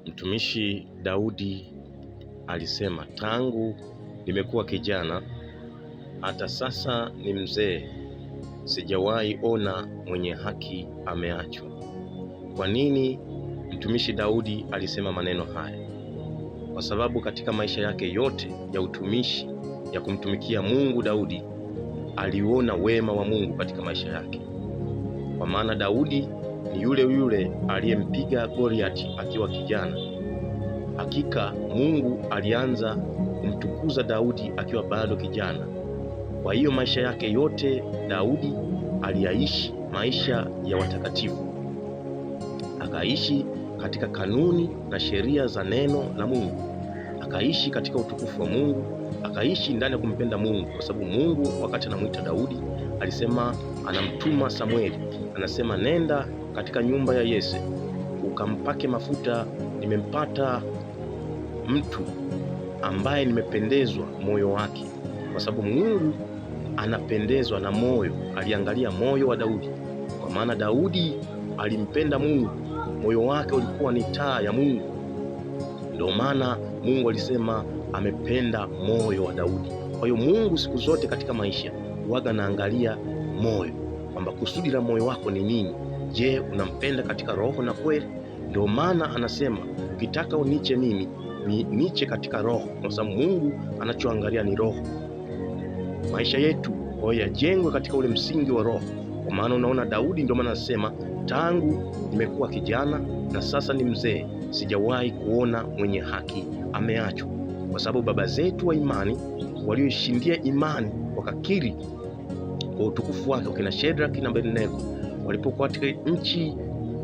Mtumishi Daudi alisema, tangu nimekuwa kijana hata sasa ni mzee, sijawahi ona mwenye haki ameachwa. Kwa nini mtumishi Daudi alisema maneno haya? Kwa sababu katika maisha yake yote ya utumishi ya kumtumikia Mungu, Daudi aliona wema wa Mungu katika maisha yake. Kwa maana Daudi ni yule yule aliyempiga Goliati akiwa kijana. Hakika Mungu alianza kumtukuza Daudi akiwa bado kijana. Kwa hiyo maisha yake yote Daudi aliyaishi maisha ya watakatifu, akaishi katika kanuni na sheria za neno la Mungu, akaishi katika utukufu wa Mungu, akaishi ndani ya kumpenda Mungu, kwa sababu Mungu wakati anamuita Daudi alisema, anamtuma Samueli, anasema, nenda katika nyumba ya Yese ukampake mafuta, nimempata mtu ambaye nimependezwa moyo wake. Kwa sababu Mungu anapendezwa na moyo, aliangalia moyo wa Daudi. Kwa maana Daudi alimpenda Mungu, moyo wake ulikuwa ni taa ya Mungu. Ndio maana Mungu alisema amependa moyo wa Daudi. Kwa hiyo Mungu siku zote katika maisha huwaga naangalia moyo, kwamba kusudi la moyo wako ni nini. Je, unampenda katika roho na kweli? Ndio maana anasema ukitaka uniche mimi, niche katika roho, kwa sababu Mungu anachoangalia ni roho. Maisha yetu yajengwe katika ule msingi wa roho. Kwa maana unaona Daudi, ndio maana anasema, tangu nimekuwa kijana na sasa ni mzee, sijawahi kuona mwenye haki ameachwa. Kwa sababu baba zetu wa imani walioishindia imani wakakiri kwa utukufu wake, wakina Shadraka na Abednego, walipokuwa katika nchi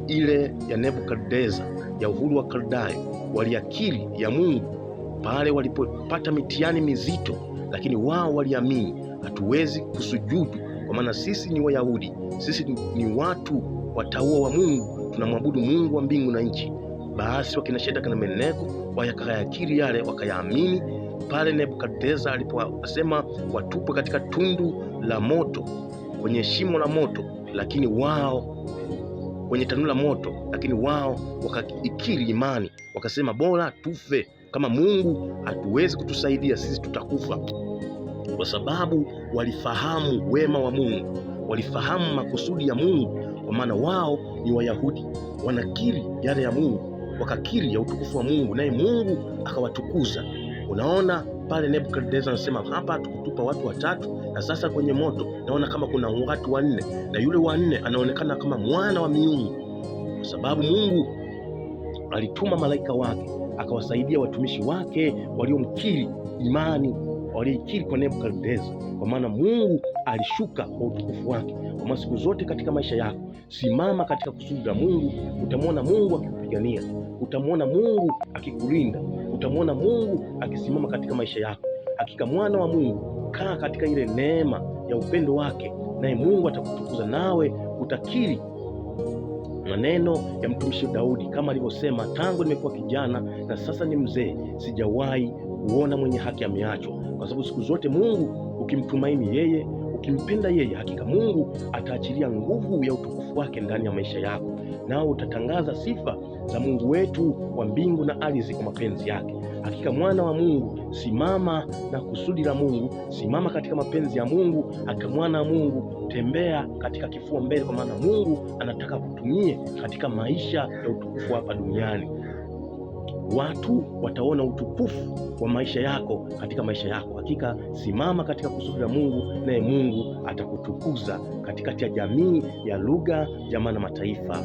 ile ya Nebukadneza, ya uhuru wa Kaldayo, waliakiri ya Mungu pale walipopata mitihani mizito, lakini wao waliamini, hatuwezi kusujudu kwa maana sisi ni Wayahudi, sisi ni watu watauwa wa Mungu, tunamwabudu Mungu wa mbingu na nchi. Basi wakina Shadraka na Abednego wakayakiri yale, wakayaamini pale Nebukadneza aliposema watupwe katika tundu la moto, kwenye shimo la moto, lakini wao kwenye tanuru la moto, lakini wao wakaikiri imani, wakasema bora tufe, kama Mungu hatuwezi kutusaidia sisi tutakufa. Kwa sababu walifahamu wema wa Mungu, walifahamu makusudi ya Mungu. Kwa maana wao ni Wayahudi, wanakiri yale ya Mungu, wakakiri ya utukufu wa Mungu, naye Mungu akawatukuza. Unaona pale Nebukadneza anasema, hapa tukutupa watu watatu, na sasa kwenye moto naona kama kuna watu wanne, na yule wanne anaonekana kama mwana wa miungu. Kwa sababu Mungu alituma malaika wake akawasaidia watumishi wake waliomkiri imani, waliikiri kwa Nebukadneza. Kwa maana Mungu alishuka kwa utukufu wake. Kwa maana siku zote katika maisha yako, simama katika kusudi la Mungu, utamwona Mungu akikupigania, utamwona Mungu akikulinda, utamwona Mungu akisimama katika maisha yako. Hakika mwana wa Mungu, kaa katika ile neema ya upendo wake, naye Mungu atakutukuza, nawe utakiri maneno ya mtumishi Daudi kama alivyosema, tangu nimekuwa kijana na sasa ni mzee, sijawahi kuona mwenye haki ameachwa. Kwa sababu siku zote Mungu ukimtumaini yeye, ukimpenda yeye, hakika Mungu ataachilia nguvu ya utukufu wake ndani ya maisha yako, nao utatangaza sifa za Mungu wetu wa mbingu na ardhi kwa mapenzi yake. Hakika mwana wa Mungu, simama na kusudi la Mungu, simama katika mapenzi ya Mungu. Hakika mwana wa Mungu, tembea katika kifua mbele, kwa maana Mungu anataka kutumie katika maisha ya utukufu hapa duniani. Watu wataona utukufu wa maisha yako katika maisha yako. Hakika simama katika kusudi la Mungu, naye Mungu atakutukuza katikati ya jamii ya lugha, jamaa na mataifa.